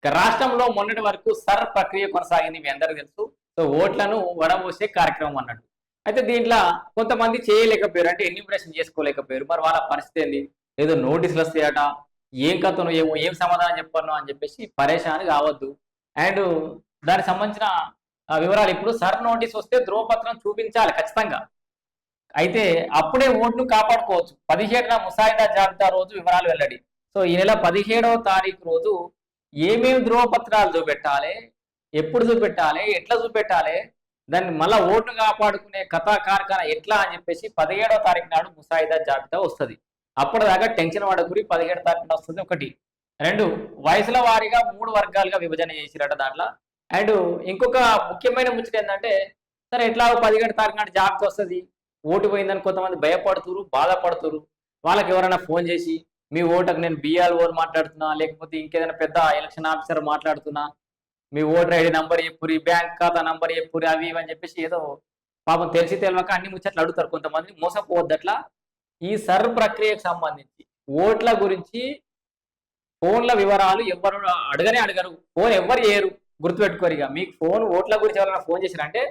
ఇక రాష్ట్రంలో మొన్నటి వరకు సర్ ప్రక్రియ కొనసాగింది మీ అందరికీ తెలుసు. సో ఓట్లను వడబోసే కార్యక్రమం అన్నట్టు. అయితే దీంట్లో కొంతమంది చేయలేకపోయారు. అంటే ఎన్యూమరేషన్ చేసుకోలేకపోయారు. మరి వాళ్ళ పరిస్థితి ఏంది? ఏదో నోటీసులు వస్తాయట. ఏం కథనో ఏమో, ఏం సమాధానం చెప్పానో అని చెప్పేసి పరేషాన్ కావద్దు. అండ్ దానికి సంబంధించిన వివరాలు ఇప్పుడు సర్ నోటీస్ వస్తే ధ్రువపత్రం చూపించాలి ఖచ్చితంగా. అయితే అప్పుడే ఓట్ను కాపాడుకోవచ్చు. 17న ముసాయిదా జాబితా రోజు వివరాలు వెల్లడి. సో ఈ నెల 17వ తారీఖు రోజు ఏమేమి ధ్రువపత్రాలు చూపెట్టాలి, ఎప్పుడు చూపెట్టాలి, ఎట్లా చూపెట్టాలి, దాన్ని మళ్ళా ఓట్లు కాపాడుకునే కథా కార్ఖాన ఎట్లా అని చెప్పేసి 17వ తారీఖు నాడు ముసాయిదా జాబితా వస్తుంది. అప్పటిదాకా టెన్షన్ పడకూరి 17 తారీఖున వస్తుంది. ఒకటి. 2, వయసుల వారీగా 3 వర్గాలుగా విభజన చేసిరట దాంట్లో. అండ్ ఇంకొక ముఖ్యమైన ముచ్చట ఏంటంటే, సరే ఎట్లా 17 తారీఖు నాడు జాబితా వస్తుంది, ఓటు పోయిందని కొంతమంది భయపడుతురు, బాధపడుతురు. వాళ్ళకి ఎవరైనా ఫోన్ చేసి మీ ఓటుకు నేను బిఆర్ఓని మాట్లాడుతున్నా, లేకపోతే ఇంకేదైనా పెద్ద ఎలక్షన్ ఆఫీసర్ మాట్లాడుతున్నా, మీ ఓటర్ ఐడి నంబర్ చెప్పురి, బ్యాంక్ ఖాతా నంబర్ చెప్పురి, అవి ఇవి అని చెప్పేసి ఏదో పాపం తెలిసి తెలియక అన్ని ముచ్చట్లు అడుగుతారు కొంతమంది. మోసపోవద్దట్లా. ఈ సర్ ప్రక్రియకు సంబంధించి ఓట్ల గురించి ఫోన్ల వివరాలు ఎవరు అడగరు. ఫోన్ ఎవరు చేయరు. గుర్తుపెట్టుకోరు. ఇక మీకు ఫోన్ ఓట్ల గురించి ఎవరైనా ఫోన్ చేసిరంటే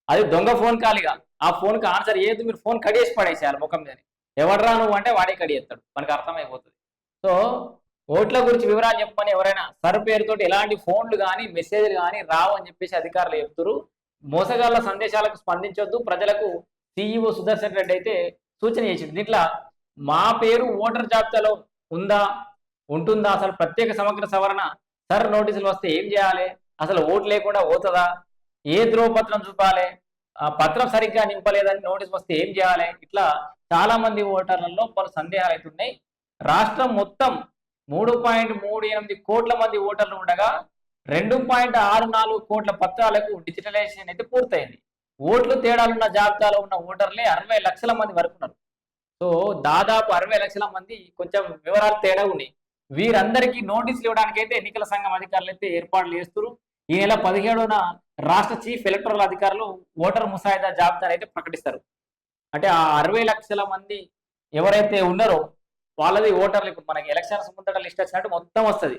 అది దొంగ ఫోన్ కాలిగా. ఆ ఫోన్కి ఆన్సర్ చేయదు. మీరు ఫోన్ కడిగేసి పడేసేయాలి ముఖం మీద. ఎవడరా నువ్వు అంటే వాడే కడిగేస్తాడు. మనకు అర్థమైపోతుంది. సో ఓట్ల గురించి వివరాలు చెప్పని ఎవరైనా సర్ పేరుతోటి ఎలాంటి ఫోన్లు కానీ మెసేజ్లు కానీ రావు అని చెప్పేసి అధికారులు చెప్తారు. మోసగాళ్ల సందేశాలకు స్పందించొద్దు. ప్రజలకు సిఇఓ సుదర్శన్ రెడ్డి అయితే సూచన చేసింది. దీంట్లో మా పేరు ఓటర్ జాబితాలో ఉందా, ఉంటుందా, అసలు ప్రత్యేక సమగ్ర సవరణ సర్ నోటీసులు వస్తే ఏం చేయాలి, అసలు ఓటు లేకుండా పోతుందా, ఏ ధ్రువపత్రం చూపాలి, ఆ పత్రం సరిగ్గా నింపలేదని నోటీస్ వస్తే ఏం చేయాలి, ఇట్లా చాలా మంది ఓటర్లలో పలు సందేహాలు అయితే ఉన్నాయి. రాష్ట్రం మొత్తం 3.38 కోట్ల మంది ఓటర్లు ఉండగా 2.64 కోట్ల పత్రాలకు డిజిటలైజేషన్ అయితే పూర్తయింది. ఓట్లు తేడాలున్న జాబితాలో ఉన్న ఓటర్లే 60 లక్షల మంది వరకు ఉన్నారు. సో దాదాపు 60 లక్షల మంది కొంచెం వివరాలు తేడా ఉన్నాయి. వీరందరికీ నోటీసులు ఇవ్వడానికి అయితే ఎన్నికల సంఘం అధికారులు అయితే ఏర్పాట్లు చేస్తున్నారు. ఈ నెల 17న రాష్ట్ర చీఫ్ ఎలక్టరల్ అధికారులు ఓటర్ ముసాయిదా జాబితాను అయితే ప్రకటిస్తారు. అంటే ఆ 60 లక్షల మంది ఎవరైతే ఉన్నారో వాళ్ళది ఓటర్లు ఇప్పుడు మనకి ఎలక్షన్స్ ముందట లిస్ట్ వచ్చినట్టు మొత్తం వస్తుంది.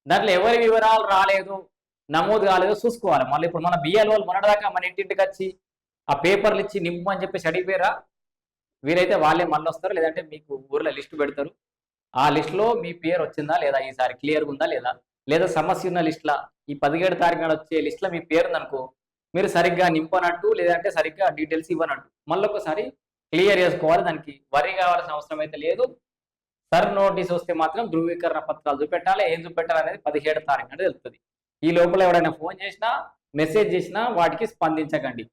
దాంట్లో ఎవరి వివరాలు రాలేదు, నమోదు కాలేదో చూసుకోవాలి. మళ్ళీ ఇప్పుడు మన బిఎల్ఓ మొన్నటిదాకా మన ఇంటింటికి వచ్చి ఆ పేపర్లు ఇచ్చి నింపు అని చెప్పేసి అడిగిపోయారా, వీరైతే వాళ్ళే మళ్ళీ వస్తారు. లేదంటే మీకు ఊర్లో లిస్టు పెడతారు. ఆ లిస్టులో మీ పేరు వచ్చిందా లేదా, ఈసారి క్లియర్గా ఉందా లేదా సమస్య ఉన్న లిస్టులా ఈ 17 తారీఖు నాడు వచ్చే లిస్టులో మీ పేరు ఉందనుకో, మీరు సరిగ్గా నింపనట్టు లేదంటే సరిగ్గా డీటెయిల్స్ ఇవ్వనట్టు మళ్ళీ ఒకసారి క్లియర్ చేసుకోవాలి. దానికి వరి కావాల్సిన అవసరం అయితే లేదు. సర్ నోటీస్ వస్తే మాత్రం ధృవీకరణ పత్రాలు చూపెట్టాలి. ఏం చూపెట్టాలి అనేది 17 తారీఖు నాడు తెలుస్తుంది. ఈ లోపల ఎవరైనా ఫోన్ చేసినా మెసేజ్ చేసినా వాటికి స్పందించకండి.